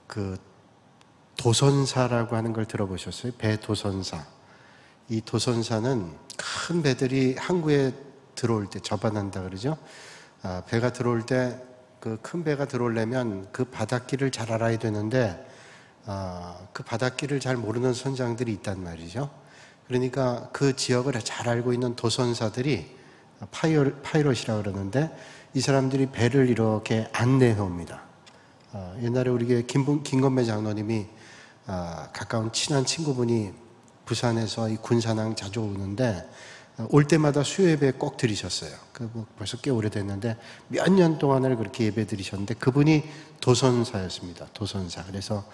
그 도선사라고 하는 걸 들어보셨어요? 배 도선사. 이 도선사는 큰 배들이 항구에 들어올 때 접안한다 그러죠. 배가 들어올 때 그 큰 배가 들어오려면 그 바닷길을 잘 알아야 되는데 그 바닷길을 잘 모르는 선장들이 있단 말이죠. 그러니까 그 지역을 잘 알고 있는 도선사들이 파이럿이라고 그러는데 이 사람들이 배를 이렇게 안내해 옵니다. 옛날에 우리 김건배 장로님이 가까운 친한 친구분이 부산에서 이 군산항 자주 오는데 올 때마다 수요 예배 꼭 드리셨어요. 벌써 꽤 오래됐는데 몇 년 동안을 그렇게 예배 드리셨는데 그분이 도선사였습니다. 도선사. 그래서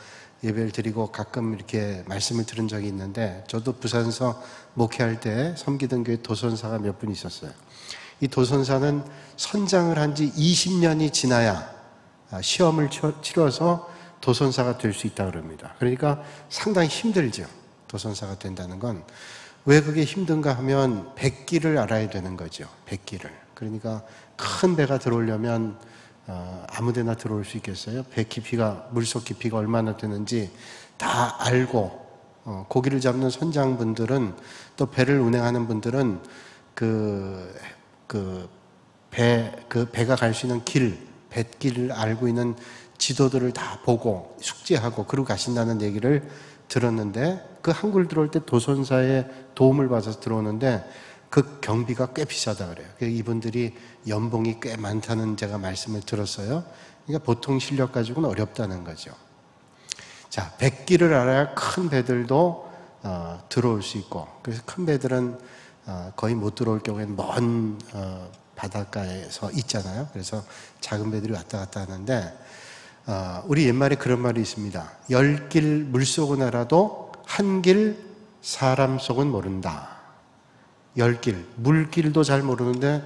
예배를 드리고 가끔 이렇게 말씀을 들은 적이 있는데 저도 부산에서 목회할 때 섬기던 교회 도선사가 몇 분 있었어요. 이 도선사는 선장을 한 지 20년이 지나야 시험을 치러서 도선사가 될 수 있다고 그럽니다. 그러니까 상당히 힘들죠. 도선사가 된다는 건. 왜 그게 힘든가 하면 백길을 알아야 되는 거죠. 백길을. 그러니까 큰 배가 들어오려면 아무데나 들어올 수 있겠어요? 배 깊이가, 물속 깊이가 얼마나 되는지 다 알고 고기를 잡는 선장분들은 또 배를 운행하는 분들은 배가 갈 수 있는 길, 뱃길을 알고 있는 지도들을 다 보고 숙지하고 그러고 가신다는 얘기를 들었는데 그 항구를 들어올 때 도선사의 도움을 받아서 들어오는데 그 경비가 꽤 비싸다 그래요. 이분들이 연봉이 꽤 많다는 제가 말씀을 들었어요. 그러니까 보통 실력 가지고는 어렵다는 거죠. 자, 백길을 알아야 큰 배들도 들어올 수 있고, 그래서 큰 배들은 거의 못 들어올 경우에는 먼 바닷가에서 있잖아요. 그래서 작은 배들이 왔다 갔다 하는데 우리 옛말에 그런 말이 있습니다. 10길 물속은 알아도 한 길 사람 속은 모른다. 10길, 물길도 잘 모르는데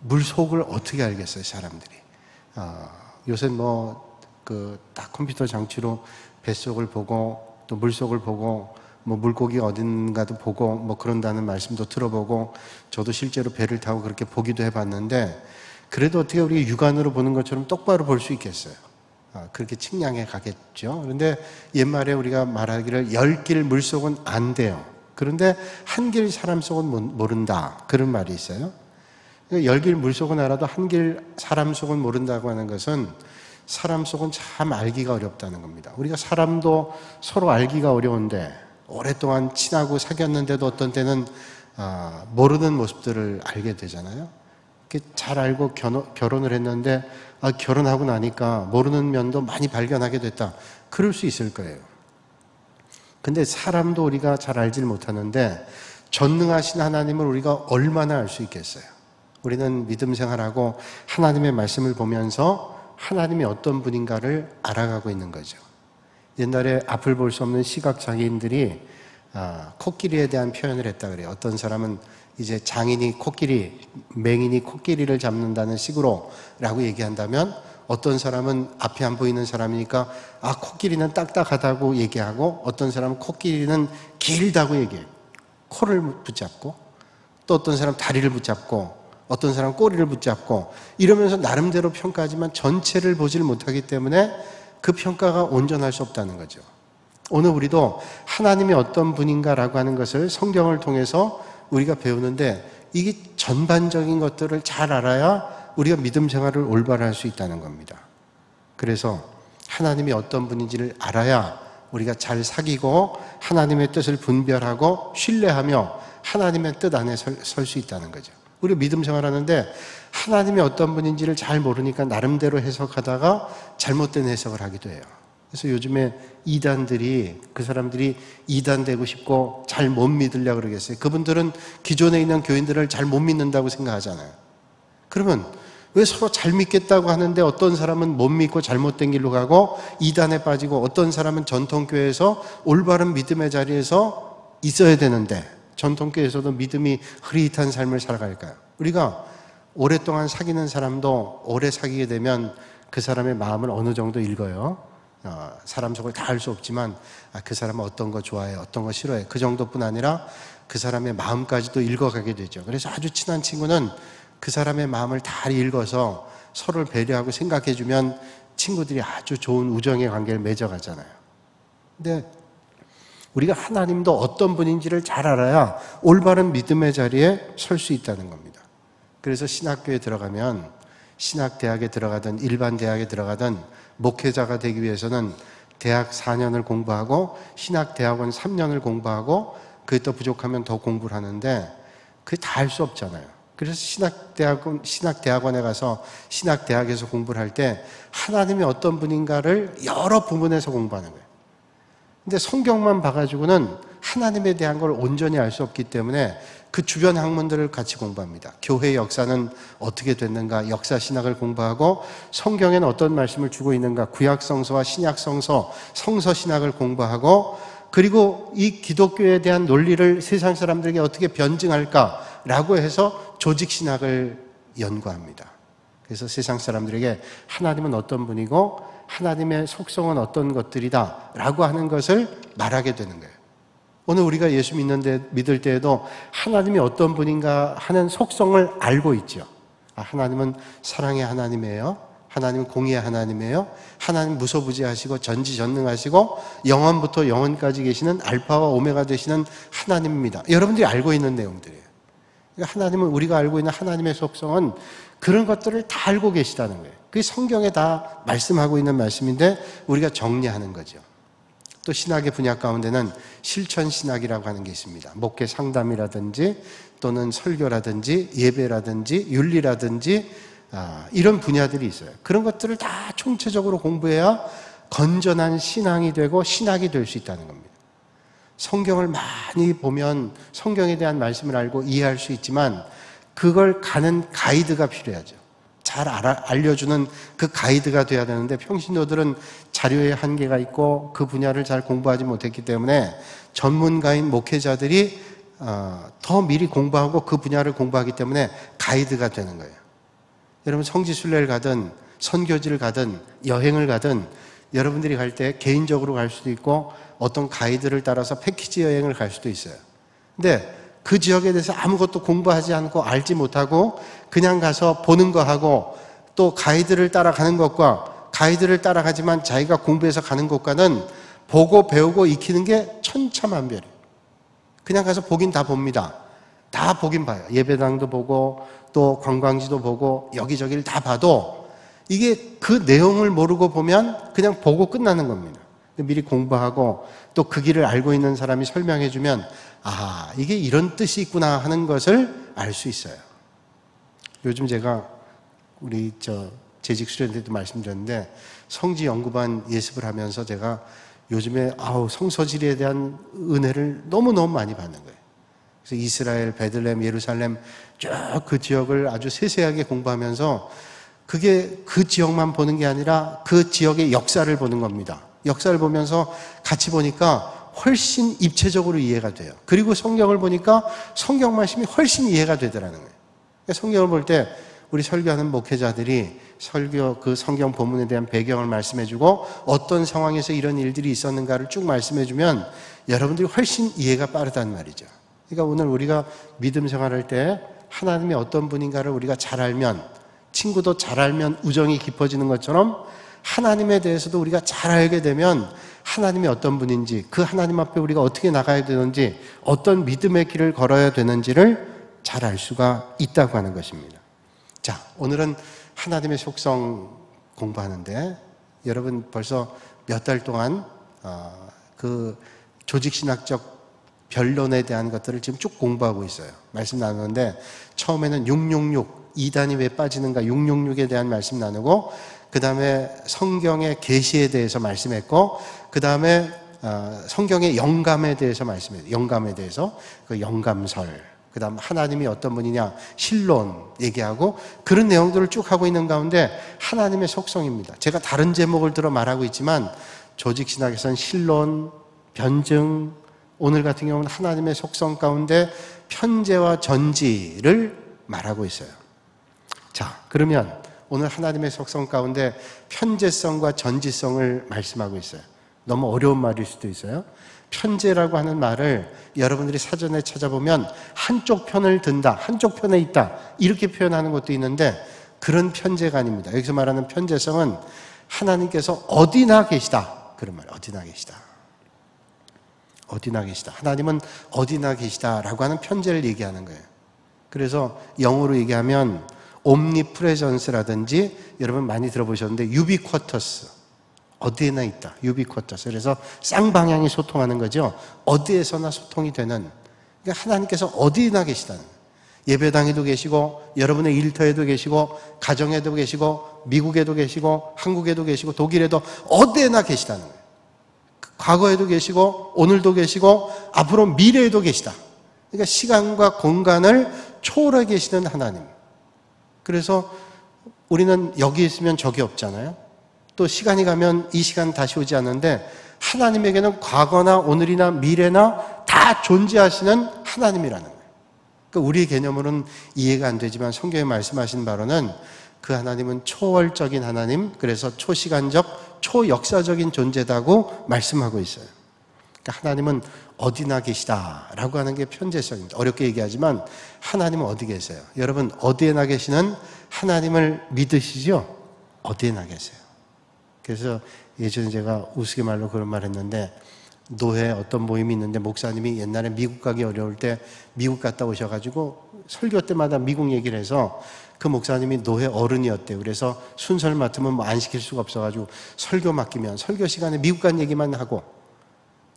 물속을 어떻게 알겠어요, 사람들이. 요새 딱 컴퓨터 장치로 뱃속을 보고 또 물속을 보고 물고기 어딘가도 보고 그런다는 말씀도 들어보고 저도 실제로 배를 타고 그렇게 보기도 해봤는데 그래도 어떻게 우리 육안으로 보는 것처럼 똑바로 볼 수 있겠어요? 그렇게 측량해 가겠죠. 그런데 옛말에 우리가 말하기를 10길 물속은 안 돼요. 그런데 한 길 사람 속은 모른다. 그런 말이 있어요. 10길 물속은 알아도 한 길 사람 속은 모른다고 하는 것은 사람 속은 참 알기가 어렵다는 겁니다. 우리가 사람도 서로 알기가 어려운데 오랫동안 친하고 사귀었는데도 어떤 때는 모르는 모습들을 알게 되잖아요. 잘 알고 결혼을 했는데 결혼하고 나니까 모르는 면도 많이 발견하게 됐다. 그럴 수 있을 거예요. 근데 사람도 우리가 잘 알질 못하는데 전능하신 하나님을 우리가 얼마나 알 수 있겠어요? 우리는 믿음 생활하고 하나님의 말씀을 보면서 하나님이 어떤 분인가를 알아가고 있는 거죠. 옛날에 앞을 볼 수 없는 시각장애인들이 코끼리에 대한 표현을 했다 그래요. 어떤 사람은 이제 장인이 맹인이 코끼리를 잡는다는 식으로 라고 얘기한다면 어떤 사람은 앞이 안 보이는 사람이니까 코끼리는 딱딱하다고 얘기하고 어떤 사람은 코끼리는 길다고 얘기해요. 코를 붙잡고 또 어떤 사람은 다리를 붙잡고 어떤 사람은 꼬리를 붙잡고 이러면서 나름대로 평가하지만 전체를 보질 못하기 때문에 그 평가가 온전할 수 없다는 거죠. 오늘 우리도 하나님이 어떤 분인가라고 하는 것을 성경을 통해서 우리가 배우는데 이게 전반적인 것들을 잘 알아야 우리가 믿음 생활을 올바로 할 수 있다는 겁니다. 그래서 하나님이 어떤 분인지를 알아야 우리가 잘 사귀고 하나님의 뜻을 분별하고 신뢰하며 하나님의 뜻 안에 설 수 있다는 거죠. 우리가 믿음 생활하는데 하나님이 어떤 분인지를 잘 모르니까 나름대로 해석하다가 잘못된 해석을 하기도 해요. 그래서 요즘에 이단들이 그 사람들이 이단 되고 싶고 잘 못 믿으려고 그러겠어요. 그분들은 기존에 있는 교인들을 잘 못 믿는다고 생각하잖아요. 그러면 왜 서로 잘 믿겠다고 하는데 어떤 사람은 못 믿고 잘못된 길로 가고 이단에 빠지고 어떤 사람은 전통교회에서 올바른 믿음의 자리에서 있어야 되는데 전통교회에서도 믿음이 흐릿한 삶을 살아갈까요? 우리가 오랫동안 사귀는 사람도 오래 사귀게 되면 그 사람의 마음을 어느 정도 읽어요. 사람 속을 다 알 수 없지만 그 사람은 어떤 거 좋아해, 어떤 거 싫어해. 그 정도뿐 아니라 그 사람의 마음까지도 읽어가게 되죠. 그래서 아주 친한 친구는 그 사람의 마음을 다 읽어서 서로를 배려하고 생각해주면 친구들이 아주 좋은 우정의 관계를 맺어가잖아요. 근데 우리가 하나님도 어떤 분인지를 잘 알아야 올바른 믿음의 자리에 설 수 있다는 겁니다. 그래서 신학교에 들어가면 신학대학에 들어가든 일반 대학에 들어가든 목회자가 되기 위해서는 대학 4년을 공부하고 신학대학원 3년을 공부하고 그게 또 부족하면 더 공부를 하는데 그게 다 할 수 없잖아요. 그래서 신학대학원에 가서 신학대학에서 공부를 할 때 하나님이 어떤 분인가를 여러 부분에서 공부하는 거예요. 근데 성경만 봐가지고는 하나님에 대한 걸 온전히 알 수 없기 때문에 그 주변 학문들을 같이 공부합니다. 교회 역사는 어떻게 됐는가, 역사 신학을 공부하고 성경에는 어떤 말씀을 주고 있는가, 구약성서와 신약성서, 성서신학을 공부하고 그리고 이 기독교에 대한 논리를 세상 사람들에게 어떻게 변증할까라고 해서 조직신학을 연구합니다. 그래서 세상 사람들에게 하나님은 어떤 분이고 하나님의 속성은 어떤 것들이다 라고 하는 것을 말하게 되는 거예요. 오늘 우리가 예수 믿을 때에도 하나님이 어떤 분인가 하는 속성을 알고 있죠. 하나님은 사랑의 하나님이에요. 하나님은 공의의 하나님이에요. 하나님 무소부지하시고 전지전능하시고 영원부터 영원까지 계시는 알파와 오메가 되시는 하나님입니다. 여러분들이 알고 있는 내용들이에요. 그러니까 하나님은, 우리가 알고 있는 하나님의 속성은 그런 것들을 다 알고 계시다는 거예요. 그게 성경에 다 말씀하고 있는 말씀인데 우리가 정리하는 거죠. 또 신학의 분야 가운데는 실천신학이라고 하는 게 있습니다. 목회 상담이라든지 또는 설교라든지 예배라든지 윤리라든지 이런 분야들이 있어요. 그런 것들을 다 총체적으로 공부해야 건전한 신앙이 되고 신학이 될 수 있다는 겁니다. 성경을 많이 보면 성경에 대한 말씀을 알고 이해할 수 있지만 그걸 가는 가이드가 필요하죠. 잘 알려주는 그 가이드가 돼야 되는데 평신도들은 자료의 한계가 있고 그 분야를 잘 공부하지 못했기 때문에 전문가인 목회자들이 더 미리 공부하고 그 분야를 공부하기 때문에 가이드가 되는 거예요. 여러분 성지순례를 가든 선교지를 가든 여행을 가든 여러분들이 갈 때 개인적으로 갈 수도 있고 어떤 가이드를 따라서 패키지 여행을 갈 수도 있어요. 근데 그 지역에 대해서 아무것도 공부하지 않고 알지 못하고 그냥 가서 보는 거 하고 또 가이드를 따라가는 것과 가이드를 따라가지만 자기가 공부해서 가는 것과는 보고 배우고 익히는 게 천차만별이에요. 그냥 가서 보긴 다 봅니다. 다 보긴 봐요. 예배당도 보고 또 관광지도 보고 여기저기를 다 봐도 이게 그 내용을 모르고 보면 그냥 보고 끝나는 겁니다. 미리 공부하고 또 그 길을 알고 있는 사람이 설명해 주면 이게 이런 뜻이 있구나 하는 것을 알 수 있어요. 요즘 제가 우리 재직 수련회도 말씀드렸는데 성지연구반 예습을 하면서 제가 요즘에 성서지리에 대한 은혜를 너무너무 많이 받는 거예요. 그래서 이스라엘, 베들레헴, 예루살렘 쭉 그 지역을 아주 세세하게 공부하면서 그게 그 지역만 보는 게 아니라 그 지역의 역사를 보는 겁니다. 역사를 보면서 같이 보니까 훨씬 입체적으로 이해가 돼요. 그리고 성경을 보니까 성경 말씀이 훨씬 이해가 되더라는 거예요. 그러니까 성경을 볼 때 우리 설교하는 목회자들이 그 성경 본문에 대한 배경을 말씀해주고 어떤 상황에서 이런 일들이 있었는가를 쭉 말씀해주면 여러분들이 훨씬 이해가 빠르단 말이죠. 그러니까 오늘 우리가 믿음 생활할 때 하나님이 어떤 분인가를 우리가 잘 알면, 친구도 잘 알면 우정이 깊어지는 것처럼 하나님에 대해서도 우리가 잘 알게 되면 하나님이 어떤 분인지, 그 하나님 앞에 우리가 어떻게 나가야 되는지, 어떤 믿음의 길을 걸어야 되는지를 잘 알 수가 있다고 하는 것입니다. 자, 오늘은 하나님의 속성 공부하는데 여러분 벌써 몇 달 동안 그 조직신학적 변론에 대한 것들을 지금 쭉 공부하고 있어요. 말씀 나누는데 처음에는 666, 이단이 왜 빠지는가 666에 대한 말씀 나누고 그 다음에 성경의 계시에 대해서 말씀했고 그 다음에 성경의 영감에 대해서 말씀했어요. 영감에 대해서 그 영감설, 그 다음 하나님이 어떤 분이냐 신론 얘기하고 그런 내용들을 쭉 하고 있는 가운데 하나님의 속성입니다. 제가 다른 제목을 들어 말하고 있지만 조직신학에서는 신론, 변증, 오늘 같은 경우는 하나님의 속성 가운데 편재와 전지를 말하고 있어요. 자, 그러면 오늘 하나님의 속성 가운데 편재성과 전지성을 말씀하고 있어요. 너무 어려운 말일 수도 있어요. 편재라고 하는 말을 여러분들이 사전에 찾아보면 한쪽 편을 든다, 한쪽 편에 있다 이렇게 표현하는 것도 있는데 그런 편재가 아닙니다. 여기서 말하는 편재성은 하나님께서 어디나 계시다. 그런 말이에요. 어디나 계시다. 어디나 계시다. 하나님은 어디나 계시다라고 하는 편제를 얘기하는 거예요. 그래서 영어로 얘기하면 omnipresence라든지 여러분 많이 들어보셨는데 ubiquitous, 어디에나 있다. ubiquitous. 그래서 쌍방향이 소통하는 거죠. 어디에서나 소통이 되는. 그러니까 하나님께서 어디나 계시다는 거예요. 예배당에도 계시고 여러분의 일터에도 계시고 가정에도 계시고 미국에도 계시고 한국에도 계시고 독일에도 어디에나 계시다는 거예요. 과거에도 계시고 오늘도 계시고 앞으로 미래에도 계시다. 그러니까 시간과 공간을 초월해 계시는 하나님. 그래서 우리는 여기 있으면 저기 없잖아요. 또 시간이 가면 이 시간 다시 오지 않는데 하나님에게는 과거나 오늘이나 미래나 다 존재하시는 하나님이라는 거예요. 그러니까 우리의 개념으로는 이해가 안 되지만 성경에 말씀하신 바로는 그 하나님은 초월적인 하나님, 그래서 초시간적, 초역사적인 존재다고 말씀하고 있어요. 그러니까 하나님은 어디나 계시다라고 하는 게 편제성입니다. 어렵게 얘기하지만 하나님은 어디 계세요? 여러분 어디에나 계시는 하나님을 믿으시죠? 어디에나 계세요. 그래서 예전에 제가 우스갯말로 그런 말 했는데 노회 어떤 모임이 있는데 목사님이 옛날에 미국 가기 어려울 때 미국 갔다 오셔가지고 설교 때마다 미국 얘기를 해서 그 목사님이 노회 어른이었대요. 그래서 순서를 맡으면 뭐 안 시킬 수가 없어가지고 설교 맡기면 설교 시간에 미국 간 얘기만 하고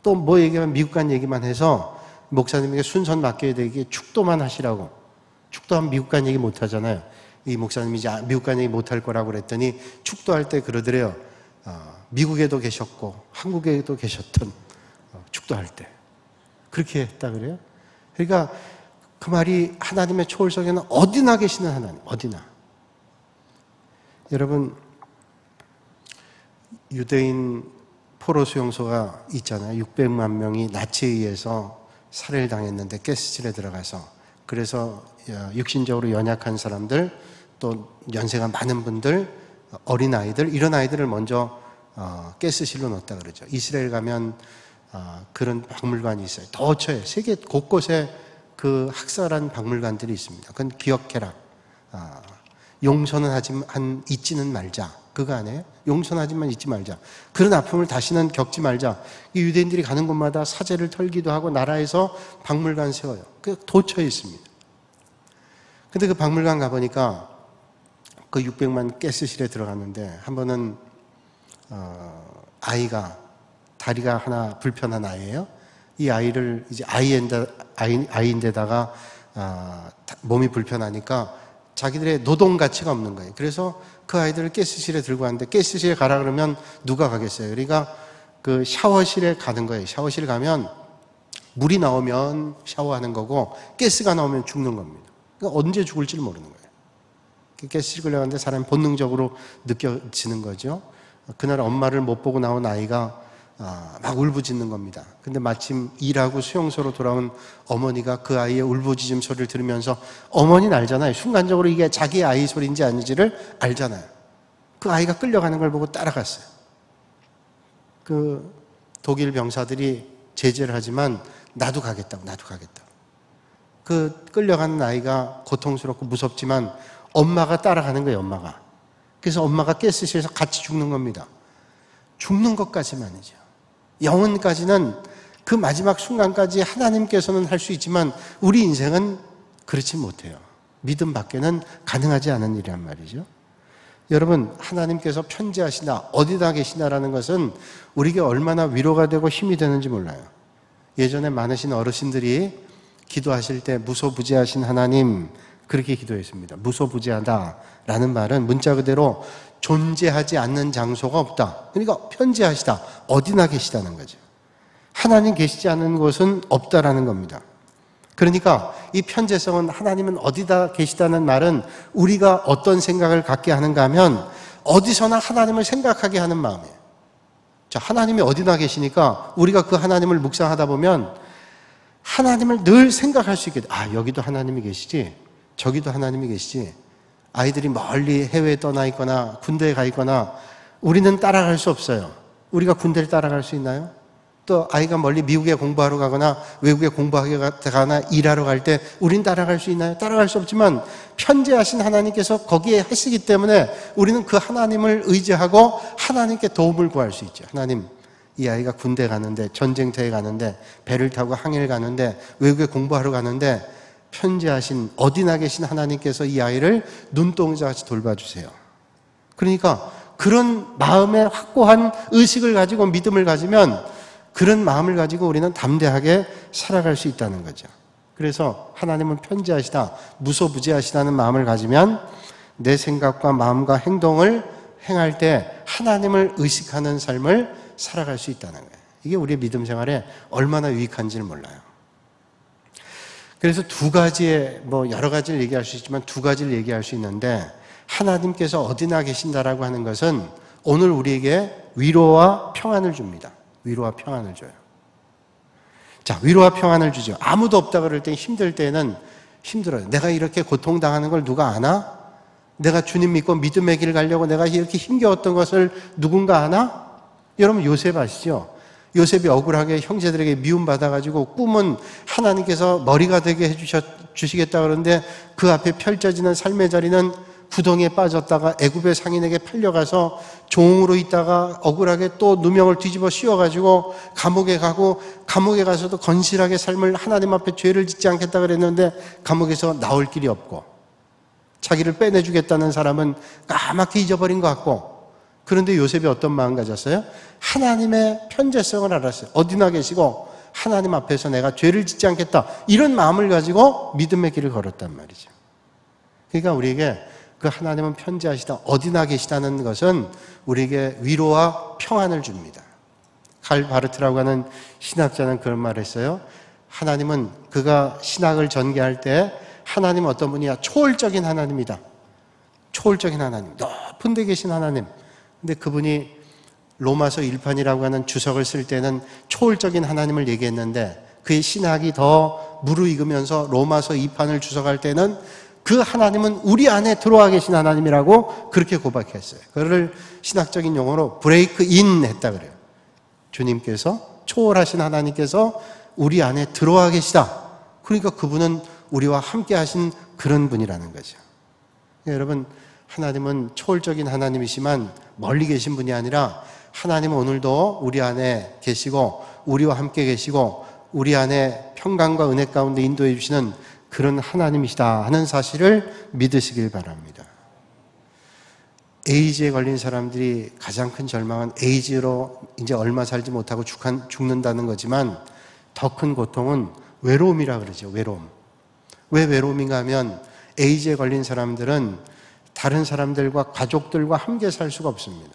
또 뭐 얘기하면 미국 간 얘기만 해서 목사님에게 순서는 맡겨야 되게 축도만 하시라고. 축도하면 미국 간 얘기 못 하잖아요. 이 목사님이 이제 미국 간 얘기 못 할 거라고 그랬더니 축도할 때 그러더래요. 미국에도 계셨고 한국에도 계셨던 축도할 때 그렇게 했다 그래요. 그러니까 그 말이 하나님의 초월성에는 어디나 계시는 하나님, 어디나. 여러분 유대인 포로 수용소가 있잖아요. 600만 명이 나치에 의해서 살해를 당했는데 가스실에 들어가서, 그래서 육신적으로 연약한 사람들, 또 연세가 많은 분들, 어린아이들, 이런 아이들을 먼저 가스실로 넣었다 그러죠. 이스라엘 가면 그런 박물관이 있어요. 더 쳐요. 세계 곳곳에 그 학살한 박물관들이 있습니다. 그건 기억해라. 용서는 하지만 잊지는 말자. 그거 아니에요? 용서하지만 잊지 말자. 그런 아픔을 다시는 겪지 말자. 이 유대인들이 가는 곳마다 사제를 털기도 하고 나라에서 박물관 세워요. 그 도처에 있습니다. 근데 그 박물관 가보니까 그 600만 가스실에 들어갔는데 한 번은 아이가 다리가 하나 불편한 아이예요. 이 아이를 이제 아이인데다가 몸이 불편하니까 자기들의 노동 가치가 없는 거예요. 그래서 그 아이들을 가스실에 들고 왔는데 가스실에 가라 그러면 누가 가겠어요? 그러니까 그 샤워실에 가는 거예요. 샤워실 가면 물이 나오면 샤워하는 거고 가스가 나오면 죽는 겁니다. 그러니까 언제 죽을지를 모르는 거예요. 가스실 끌려갔는데 사람이 본능적으로 느껴지는 거죠. 그날 엄마를 못 보고 나온 아이가 막 울부짖는 겁니다. 근데 마침 일하고 수용소로 돌아온 어머니가 그 아이의 울부짖음 소리를 들으면서, 어머니는 알잖아요. 순간적으로 이게 자기 아이 소리인지 아닌지를 알잖아요. 그 아이가 끌려가는 걸 보고 따라갔어요. 그 독일 병사들이 제재를 하지만 나도 가겠다고. 그 끌려가는 아이가 고통스럽고 무섭지만 엄마가 따라가는 거예요. 엄마가. 그래서 엄마가 가스실에서 같이 죽는 겁니다. 죽는 것까지만이죠. 영혼까지는 그 마지막 순간까지 하나님께서는 할 수 있지만 우리 인생은 그렇지 못해요. 믿음 밖에는 가능하지 않은 일이란 말이죠. 여러분, 하나님께서 편지하시나 어디다 계시나라는 것은 우리에게 얼마나 위로가 되고 힘이 되는지 몰라요. 예전에 많으신 어르신들이 기도하실 때 무소부지하신 하나님, 그렇게 기도했습니다. 무소부지하다라는 말은 문자 그대로 존재하지 않는 장소가 없다. 그러니까 편지하시다. 어디나 계시다는 거죠. 하나님 계시지 않은 곳은 없다라는 겁니다. 그러니까 이 편재성은, 하나님은 어디다 계시다는 말은 우리가 어떤 생각을 갖게 하는가 하면 어디서나 하나님을 생각하게 하는 마음이에요. 자, 하나님이 어디나 계시니까 우리가 그 하나님을 묵상하다 보면 하나님을 늘 생각할 수 있게 돼. 여기도 하나님이 계시지, 저기도 하나님이 계시지. 아이들이 멀리 해외에 떠나 있거나 군대에 가 있거나 우리는 따라갈 수 없어요. 우리가 군대를 따라갈 수 있나요? 또 아이가 멀리 미국에 공부하러 가거나 외국에 공부하러 가거나 일하러 갈 때 우린 따라갈 수 있나요? 따라갈 수 없지만 편지하신 하나님께서 거기에 하시기 때문에 우리는 그 하나님을 의지하고 하나님께 도움을 구할 수 있죠. 하나님, 이 아이가 군대 가는데, 전쟁터에 가는데, 배를 타고 항해를 가는데, 외국에 공부하러 가는데 편지하신 어디나 계신 하나님께서 이 아이를 눈동자같이 돌봐주세요. 그러니까 그런 마음의 확고한 의식을 가지고 믿음을 가지면 그런 마음을 가지고 우리는 담대하게 살아갈 수 있다는 거죠. 그래서 하나님은 편지하시다, 무소부지하시다는 마음을 가지면 내 생각과 마음과 행동을 행할 때 하나님을 의식하는 삶을 살아갈 수 있다는 거예요. 이게 우리의 믿음 생활에 얼마나 유익한지를 몰라요. 그래서 두 가지의, 여러 가지를 얘기할 수 있지만 두 가지를 얘기할 수 있는데, 하나님께서 어디나 계신다라고 하는 것은 오늘 우리에게 위로와 평안을 줍니다. 위로와 평안을 줘요. 자, 위로와 평안을 주죠. 아무도 없다 그럴 때, 힘들 때는 힘들어요. 내가 이렇게 고통당하는 걸 누가 아나? 내가 주님 믿고 믿음의 길을 가려고 내가 이렇게 힘겨웠던 것을 누군가 아나? 여러분, 요셉 아시죠? 요셉이 억울하게 형제들에게 미움받아가지고 꿈은 하나님께서 머리가 되게 해주시겠다 그러는데 그 앞에 펼쳐지는 삶의 자리는 부동에 빠졌다가 애굽의 상인에게 팔려가서 종으로 있다가 억울하게 또 누명을 뒤집어 씌워가지고 감옥에 가고, 감옥에 가서도 건실하게 삶을 하나님 앞에 죄를 짓지 않겠다 그랬는데 감옥에서 나올 길이 없고, 자기를 빼내주겠다는 사람은 까맣게 잊어버린 것 같고, 그런데 요셉이 어떤 마음 가졌어요? 하나님의 편재성을 알았어요. 어디나 계시고 하나님 앞에서 내가 죄를 짓지 않겠다, 이런 마음을 가지고 믿음의 길을 걸었단 말이죠. 그러니까 우리에게 그 하나님은 편지하시다, 어디나 계시다는 것은 우리에게 위로와 평안을 줍니다. 칼 바르트라고 하는 신학자는 그런 말을 했어요. 하나님은, 그가 신학을 전개할 때 하나님은 어떤 분이야? 초월적인 하나님이다. 초월적인 하나님, 높은 데 계신 하나님. 근데 그분이 로마서 1판이라고 하는 주석을 쓸 때는 초월적인 하나님을 얘기했는데, 그의 신학이 더 무르익으면서 로마서 2판을 주석할 때는 그 하나님은 우리 안에 들어와 계신 하나님이라고 그렇게 고백했어요. 그거를 신학적인 용어로 브레이크 인 했다 그래요. 주님께서, 초월하신 하나님께서 우리 안에 들어와 계시다. 그러니까 그분은 우리와 함께 하신 그런 분이라는 거죠. 여러분, 하나님은 초월적인 하나님이시만 멀리 계신 분이 아니라 하나님은 오늘도 우리 안에 계시고 우리와 함께 계시고 우리 안에 평강과 은혜 가운데 인도해 주시는 그런 하나님이시다 하는 사실을 믿으시길 바랍니다. 에이즈에 걸린 사람들이 가장 큰 절망은 에이즈로 이제 얼마 살지 못하고 죽는다는 거지만, 더 큰 고통은 외로움이라 그러죠. 외로움. 왜 외로움인가 하면 에이즈에 걸린 사람들은 다른 사람들과 가족들과 함께 살 수가 없습니다.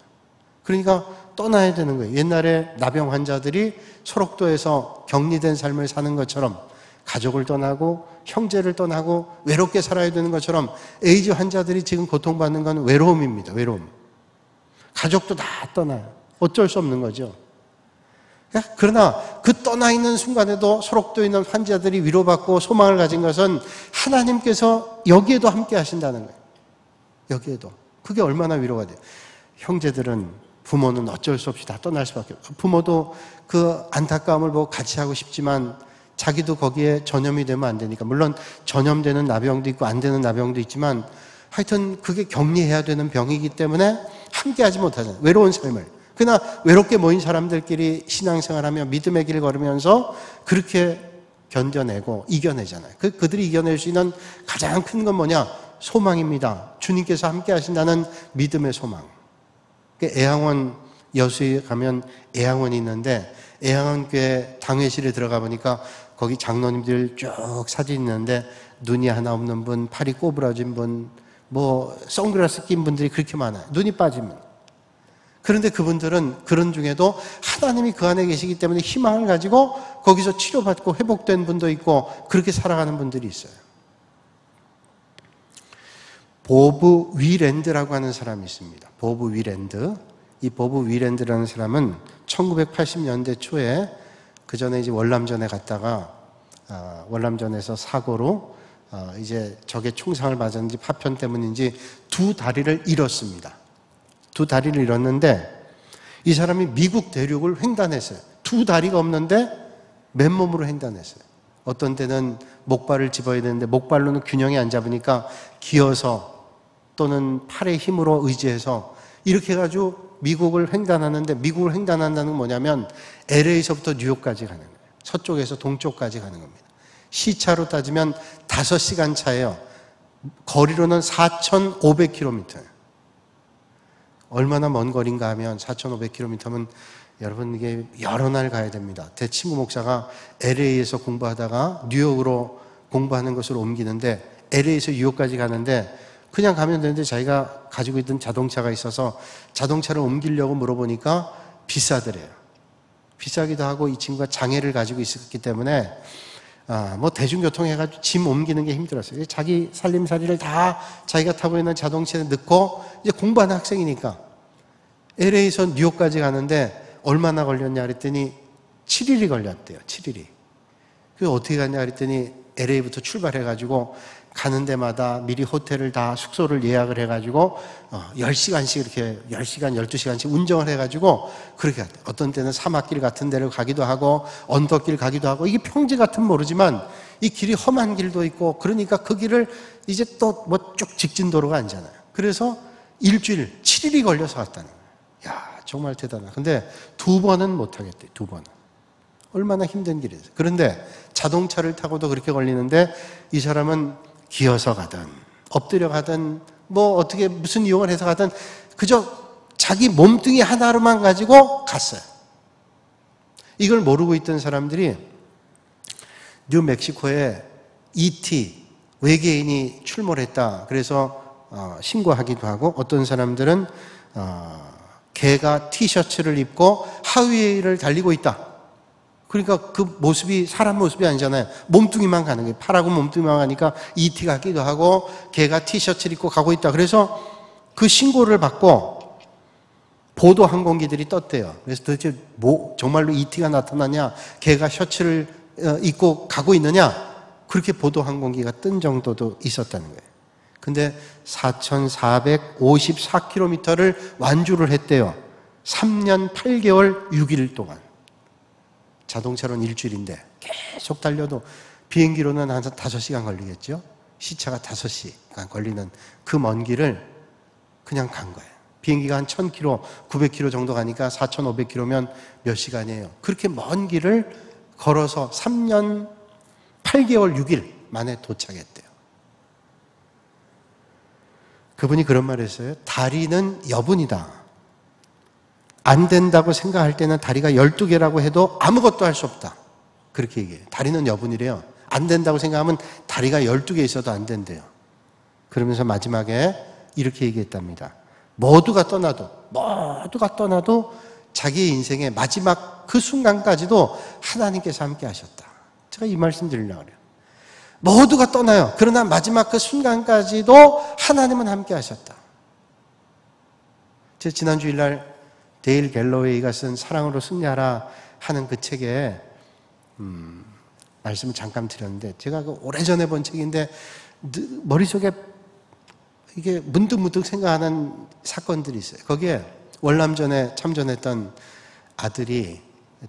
그러니까 떠나야 되는 거예요. 옛날에 나병 환자들이 소록도에서 격리된 삶을 사는 것처럼 가족을 떠나고 형제를 떠나고 외롭게 살아야 되는 것처럼 에이즈 환자들이 지금 고통받는 건 외로움입니다. 외로움. 가족도 다 떠나요. 어쩔 수 없는 거죠. 그러나 그 떠나 있는 순간에도 소록도에 있는 환자들이 위로받고 소망을 가진 것은 하나님께서 여기에도 함께 하신다는 거예요. 여기에도. 그게 얼마나 위로가 돼요. 형제들은, 부모는 어쩔 수 없이 다 떠날 수밖에 없어요. 부모도 그 안타까움을 보고 같이 하고 싶지만 자기도 거기에 전염이 되면 안 되니까. 물론 전염되는 나병도 있고 안 되는 나병도 있지만 하여튼 그게 격리해야 되는 병이기 때문에 함께 하지 못하잖아요. 외로운 삶을. 그러나 외롭게 모인 사람들끼리 신앙생활하며 믿음의 길을 걸으면서 그렇게 견뎌내고 이겨내잖아요. 그들이 이겨낼 수 있는 가장 큰 건 뭐냐? 소망입니다. 주님께서 함께 하신다는 믿음의 소망. 애양원 여수에 가면 애양원이 있는데, 애양원 교회 당회실에 들어가 보니까 거기 장로님들 쭉 사진 있는데 눈이 하나 없는 분, 팔이 꼬부라진 분, 선글라스 낀 분들이 그렇게 많아요. 눈이 빠진 분. 그런데 그분들은 그런 중에도 하나님이 그 안에 계시기 때문에 희망을 가지고 거기서 치료받고 회복된 분도 있고 그렇게 살아가는 분들이 있어요. 보브 위랜드라고 하는 사람이 있습니다. 보브 위랜드. 이 보브 위랜드라는 사람은 1980년대 초에, 그 전에 이제 월남전에 갔다가 월남전에서 사고로 이제 적의 총상을 맞았는지 파편 때문인지 두 다리를 잃었습니다. 두 다리를 잃었는데 이 사람이 미국 대륙을 횡단했어요. 두 다리가 없는데 맨몸으로 횡단했어요. 어떤 때는 목발을 집어야 되는데 목발로는 균형이 안 잡으니까 기어서 또는 팔의 힘으로 의지해서 이렇게 해가지고 미국을 횡단하는데, 미국을 횡단한다는 건 뭐냐면 LA에서부터 뉴욕까지 가는 거예요. 서쪽에서 동쪽까지 가는 겁니다. 시차로 따지면 5시간 차예요. 거리로는 4,500km. 얼마나 먼 거리인가 하면 4,500km면 여러분 이게 여러 날 가야 됩니다. 제 친구 목사가 LA에서 공부하다가 뉴욕으로 공부하는 것으로 옮기는데 LA에서 뉴욕까지 가는데 그냥 가면 되는데 자기가 가지고 있던 자동차가 있어서 자동차를 옮기려고 물어보니까 비싸더래요. 비싸기도 하고 이 친구가 장애를 가지고 있었기 때문에 뭐 대중교통 해가지고 짐 옮기는 게 힘들었어요. 자기 살림살이를 다 자기가 타고 있는 자동차에 넣고 이제 공부하는 학생이니까 LA에서 뉴욕까지 가는데 얼마나 걸렸냐 그랬더니 7일이 걸렸대요. 7일이. 그래서 어떻게 갔냐 그랬더니 LA부터 출발해가지고 가는 데마다 미리 호텔을 다 숙소를 예약을 해가지고 10시간씩 이렇게 10시간, 12시간씩 운전을 해가지고 그렇게 갔대요. 어떤 때는 사막길 같은 데를 가기도 하고 언덕길 가기도 하고 이게 평지 같으면 모르지만 이 길이 험한 길도 있고 그러니까 그 길을 이제 또 뭐 쭉 직진도로가 아니잖아요. 그래서 일주일, 7일이 걸려서 갔다는 거예요. 야, 정말 대단하다. 근데 2번은 못 하겠대요. 2번은. 얼마나 힘든 길이에요. 그런데 자동차를 타고도 그렇게 걸리는데 이 사람은 기어서 가든 엎드려 가든 뭐 어떻게 무슨 이용을 해서 가든 그저 자기 몸뚱이 하나로만 가지고 갔어요. 이걸 모르고 있던 사람들이 뉴멕시코에 ET 외계인이 출몰했다. 그래서 신고하기도 하고 어떤 사람들은 개가 티셔츠를 입고 하위를 달리고 있다. 그러니까 그 모습이 사람 모습이 아니잖아요. 몸뚱이만 가는 거예요. 팔하고 몸뚱이만 가니까 ET 같기도 하고 개가 티셔츠를 입고 가고 있다. 그래서 그 신고를 받고 보도 항공기들이 떴대요. 그래서 도대체 뭐 정말로 ET가 나타나냐, 개가 셔츠를 입고 가고 있느냐, 그렇게 보도 항공기가 뜬 정도도 있었다는 거예요. 근데 4,454km를 완주를 했대요. 3년 8개월 6일 동안. 자동차로는 일주일인데 계속 달려도 비행기로는 한 5시간 걸리겠죠? 시차가 5시간 걸리는 그 먼 길을 그냥 간 거예요. 비행기가 한 1,000km, 900km 정도 가니까 4,500km면 몇 시간이에요. 그렇게 먼 길을 걸어서 3년 8개월 6일 만에 도착했대요. 그분이 그런 말을 했어요. 다리는 여분이다. 안 된다고 생각할 때는 다리가 12개라고 해도 아무것도 할 수 없다. 그렇게 얘기해요. 다리는 여분이래요. 안 된다고 생각하면 다리가 12개 있어도 안 된대요. 그러면서 마지막에 이렇게 얘기했답니다. 모두가 떠나도 자기의 인생의 마지막 그 순간까지도 하나님께서 함께 하셨다. 제가 이 말씀 드리려고 그래요. 모두가 떠나요. 그러나 마지막 그 순간까지도 하나님은 함께 하셨다. 제가 지난 주일날 데일 갤러웨이가 쓴 사랑으로 승리하라 하는 그 책에 말씀을 잠깐 드렸는데 제가 그 오래전에 본 책인데 머릿속에 이게 문득문득 생각하는 사건들이 있어요. 거기에 월남전에 참전했던 아들이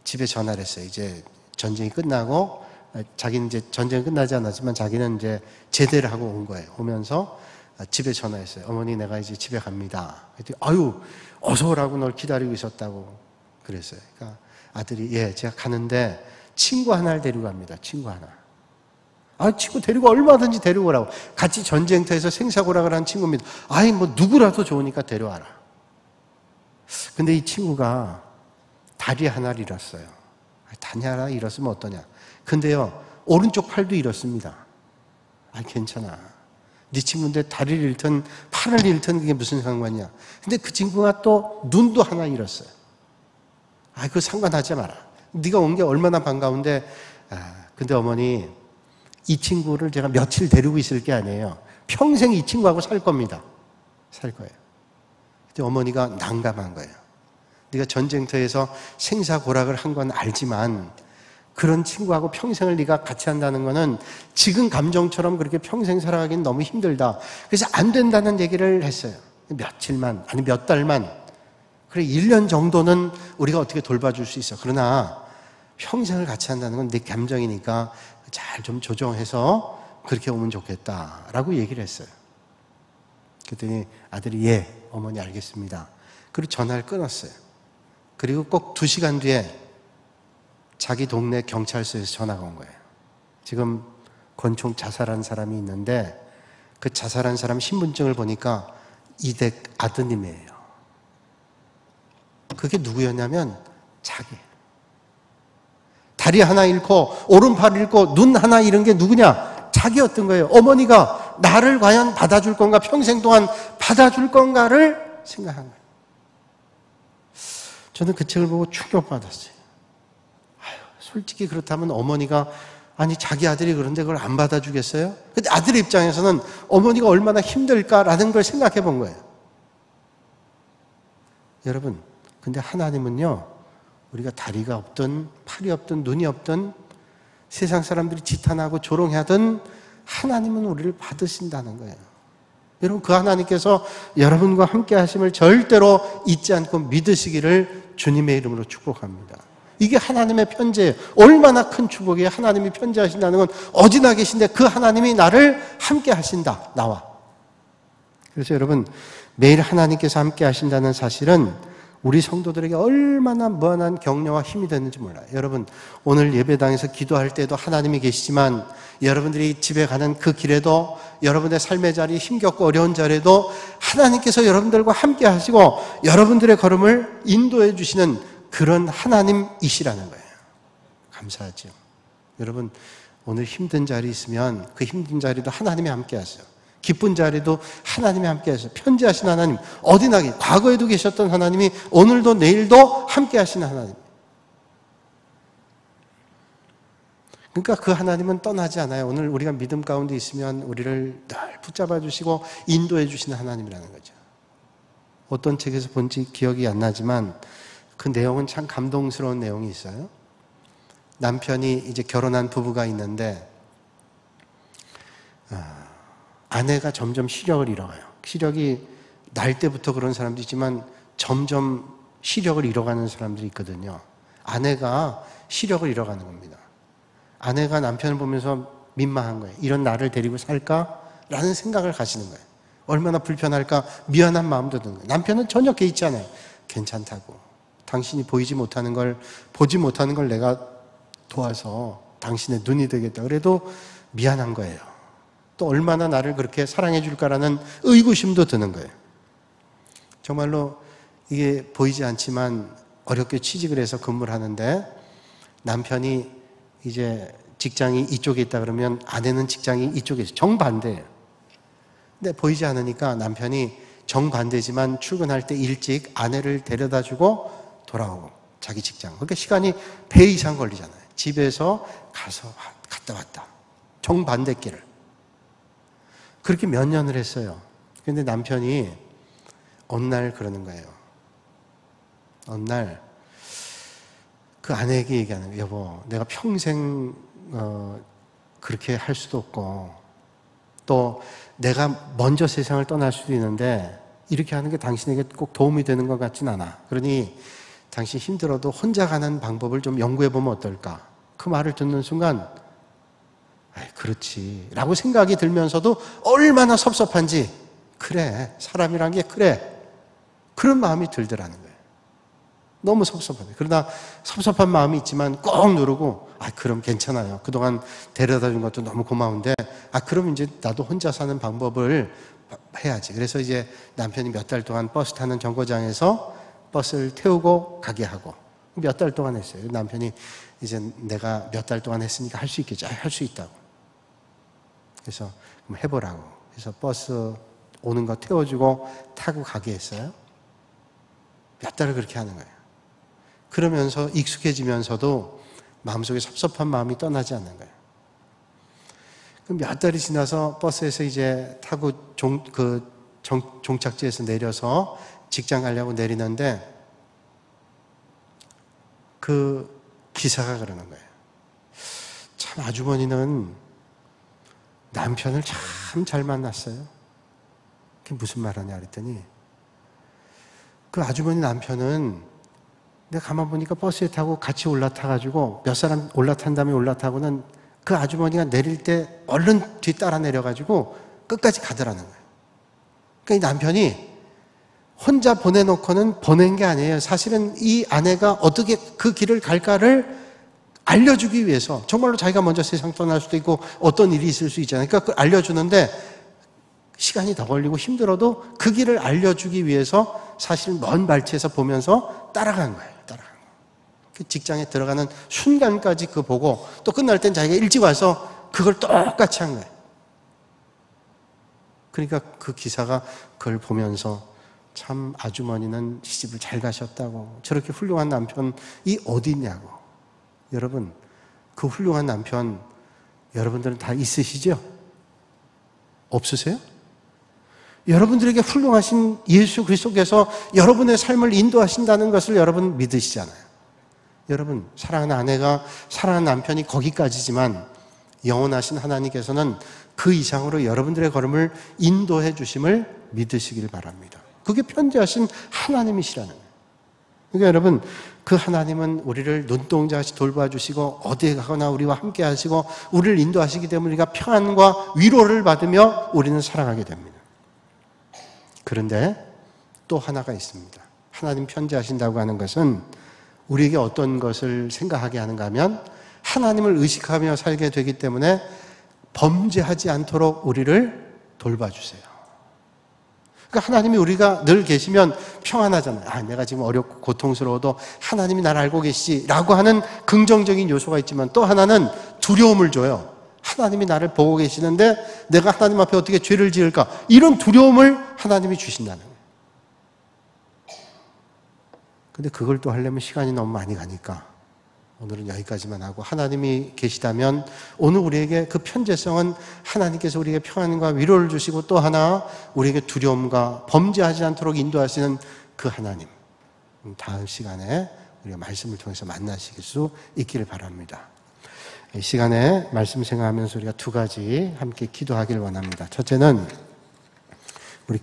집에 전화를 했어요. 이제 전쟁이 끝나고 자기는 이제 전쟁이 끝나지 않았지만 자기는 이제 제대를 하고 온 거예요. 오면서 집에 전화했어요. 어머니 내가 이제 집에 갑니다. 그랬더니 아유 어서 오라고 널 기다리고 있었다고 그랬어요. 그러니까 아들이 예 제가 가는데 친구 하나를 데리고 갑니다. 친구 하나. 아 친구 데리고 얼마든지 데리고 오라고. 같이 전쟁터에서 생사고락을 한 친구입니다. 아이 뭐 누구라도 좋으니까 데려와라. 근데 이 친구가 다리 하나를 잃었어요. 다리 하나 잃었으면 어떠냐. 근데요 오른쪽 팔도 잃었습니다. 아 괜찮아. 네 친구인데 다리를 잃든 팔을 잃든 그게 무슨 상관이야. 근데 그 친구가 또 눈도 하나 잃었어요. 아 그거 상관하지 마라. 네가 온 게 얼마나 반가운데. 근데 어머니 이 친구를 제가 며칠 데리고 있을 게 아니에요. 평생 이 친구하고 살 겁니다. 살 거예요. 근데 어머니가 난감한 거예요. 네가 전쟁터에서 생사고락을 한 건 알지만 그런 친구하고 평생을 네가 같이 한다는 거는 지금 감정처럼 그렇게 평생 살아가기는 너무 힘들다. 그래서 안 된다는 얘기를 했어요. 며칠만, 아니 몇 달만. 그래 1년 정도는 우리가 어떻게 돌봐줄 수 있어. 그러나 평생을 같이 한다는 건 내 감정이니까 잘 좀 조정해서 그렇게 오면 좋겠다라고 얘기를 했어요. 그랬더니 아들이 예, 어머니 알겠습니다. 그리고 전화를 끊었어요. 그리고 꼭 2시간 뒤에 자기 동네 경찰서에서 전화가 온 거예요. 지금 권총 자살한 사람이 있는데 그 자살한 사람 신분증을 보니까 이댁 아드님이에요. 그게 누구였냐면 자기예요. 다리 하나 잃고 오른팔 잃고 눈 하나 잃은 게 누구냐? 자기였던 거예요. 어머니가 나를 과연 받아줄 건가? 평생 동안 받아줄 건가를 생각한 거예요. 저는 그 책을 보고 충격받았어요. 솔직히 그렇다면 어머니가 아니 자기 아들이 그런데 그걸 안 받아주겠어요? 근데 아들의 입장에서는 어머니가 얼마나 힘들까라는 걸 생각해 본 거예요. 여러분, 근데 하나님은요, 우리가 다리가 없든 팔이 없든 눈이 없든 세상 사람들이 지탄하고 조롱하든 하나님은 우리를 받으신다는 거예요. 여러분, 그 하나님께서 여러분과 함께 하심을 절대로 잊지 않고 믿으시기를 주님의 이름으로 축복합니다. 이게 하나님의 편지예요. 얼마나 큰 축복이에요. 하나님이 편지하신다는 건 어디나 계신데 그 하나님이 나를 함께 하신다. 나와. 그래서 여러분, 매일 하나님께서 함께 하신다는 사실은 우리 성도들에게 얼마나 무한한 격려와 힘이 되는지 몰라요. 여러분, 오늘 예배당에서 기도할 때도 하나님이 계시지만 여러분들이 집에 가는 그 길에도 여러분의 삶의 자리, 힘겹고 어려운 자리에도 하나님께서 여러분들과 함께 하시고 여러분들의 걸음을 인도해 주시는 그런 하나님이시라는 거예요. 감사하죠. 여러분, 오늘 힘든 자리 있으면 그 힘든 자리도 하나님이 함께 하세요. 기쁜 자리도 하나님이 함께 하세요. 편지하신 하나님, 어디나 과거에도 계셨던 하나님이 오늘도 내일도 함께 하시는 하나님. 그러니까 그 하나님은 떠나지 않아요. 오늘 우리가 믿음 가운데 있으면 우리를 늘 붙잡아 주시고 인도해 주시는 하나님이라는 거죠. 어떤 책에서 본지 기억이 안 나지만 그 내용은 참 감동스러운 내용이 있어요. 남편이 이제 결혼한 부부가 있는데 아내가 점점 시력을 잃어가요. 시력이 날 때부터 그런 사람도 있지만 점점 시력을 잃어가는 사람들이 있거든요. 아내가 시력을 잃어가는 겁니다. 아내가 남편을 보면서 민망한 거예요. 이런 나를 데리고 살까? 라는 생각을 가지는 거예요. 얼마나 불편할까? 미안한 마음도 드는 거예요. 남편은 전혀 개의치 않아요. 괜찮다고. 당신이 보지 못하는 걸 내가 도와서 당신의 눈이 되겠다. 그래도 미안한 거예요. 또 얼마나 나를 그렇게 사랑해 줄까라는 의구심도 드는 거예요. 정말로 이게 보이지 않지만 어렵게 취직을 해서 근무를 하는데 남편이 이제 직장이 이쪽에 있다 그러면 아내는 직장이 이쪽에 있어요. 정반대예요. 근데 보이지 않으니까 남편이 정반대지만 출근할 때 일찍 아내를 데려다 주고 돌아오고 자기 직장. 그러니까 시간이 배 이상 걸리잖아요. 집에서 가서 갔다 왔다. 정반대 길을. 그렇게 몇 년을 했어요. 근데 남편이 어느 날 그러는 거예요. 어느 날 그 아내에게 얘기하는 거예요. 여보, 내가 평생 그렇게 할 수도 없고 또 내가 먼저 세상을 떠날 수도 있는데 이렇게 하는 게 당신에게 꼭 도움이 되는 것 같진 않아. 그러니 당신 힘들어도 혼자 가는 방법을 좀 연구해보면 어떨까? 그 말을 듣는 순간 그렇지 라고 생각이 들면서도 얼마나 섭섭한지 그래 사람이란 게 그래 그런 마음이 들더라는 거예요. 너무 섭섭하네. 그러나 섭섭한 마음이 있지만 꼭 누르고 그럼 괜찮아요. 그동안 데려다 준 것도 너무 고마운데 그럼 이제 나도 혼자 사는 방법을 해야지. 그래서 이제 남편이 몇 달 동안 버스 타는 정거장에서 버스를 태우고 가게 하고 몇 달 동안 했어요. 남편이 이제 내가 몇 달 동안 했으니까 할 수 있겠지. 할 수 있다고. 그래서 그럼 해보라고. 그래서 버스 오는 거 태워주고 타고 가게 했어요. 몇 달을 그렇게 하는 거예요. 그러면서 익숙해지면서도 마음속에 섭섭한 마음이 떠나지 않는 거예요. 그럼 몇 달이 지나서 버스에서 이제 타고 종착지에서 내려서 직장 가려고 내리는데 그 기사가 그러는 거예요. 참 아주머니는 남편을 참 잘 만났어요. 그게 무슨 말 하냐 그랬더니 그 아주머니 남편은 내가 가만 보니까 버스에 타고 같이 올라타가지고 몇 사람 올라탄 다음에 올라타고는 그 아주머니가 내릴 때 얼른 뒤 따라 내려가지고 끝까지 가더라는 거예요. 그러니까 이 남편이 혼자 보내놓고는 보낸 게 아니에요. 사실은 이 아내가 어떻게 그 길을 갈까를 알려주기 위해서, 정말로 자기가 먼저 세상 떠날 수도 있고 어떤 일이 있을 수 있잖아요. 그러니까 그걸 알려주는데 시간이 더 걸리고 힘들어도 그 길을 알려주기 위해서 사실 먼 발치에서 보면서 따라간 거예요. 따라간 거예요. 그 직장에 들어가는 순간까지 그거 보고 또 끝날 땐 자기가 일찍 와서 그걸 똑같이 한 거예요. 그러니까 그 기사가 그걸 보면서 참 아주머니는 시집을 잘 가셨다고, 저렇게 훌륭한 남편이 어디 있냐고. 여러분, 그 훌륭한 남편 여러분들은 다 있으시죠? 없으세요? 여러분들에게 훌륭하신 예수 그리스도께서 여러분의 삶을 인도하신다는 것을 여러분 믿으시잖아요. 여러분, 사랑하는 아내가, 사랑하는 남편이 거기까지지만 영원하신 하나님께서는 그 이상으로 여러분들의 걸음을 인도해 주심을 믿으시길 바랍니다. 그게 편지하신 하나님이시라는 거예요. 그러니까 여러분, 그 하나님은 우리를 눈동자같이 돌봐주시고 어디에 가거나 우리와 함께 하시고 우리를 인도하시기 때문에 우리가 평안과 위로를 받으며 우리는 살아가게 됩니다. 그런데 또 하나가 있습니다. 하나님 편지하신다고 하는 것은 우리에게 어떤 것을 생각하게 하는가 하면 하나님을 의식하며 살게 되기 때문에 범죄하지 않도록 우리를 돌봐주세요. 그러니까 하나님이 우리가 늘 계시면 평안하잖아요. 내가 지금 어렵고 고통스러워도 하나님이 나를 알고 계시라고 하는 긍정적인 요소가 있지만 또 하나는 두려움을 줘요. 하나님이 나를 보고 계시는데 내가 하나님 앞에 어떻게 죄를 지을까? 이런 두려움을 하나님이 주신다는 거예요. 근데 그걸 또 하려면 시간이 너무 많이 가니까 오늘은 여기까지만 하고, 하나님이 계시다면 오늘 우리에게 그 편재성은 하나님께서 우리에게 평안과 위로를 주시고 또 하나 우리에게 두려움과 범죄하지 않도록 인도하시는 그 하나님, 다음 시간에 우리가 말씀을 통해서 만나실 수 있기를 바랍니다. 이 시간에 말씀 생각하면서 우리가 두 가지 함께 기도하길 원합니다. 첫째는 우리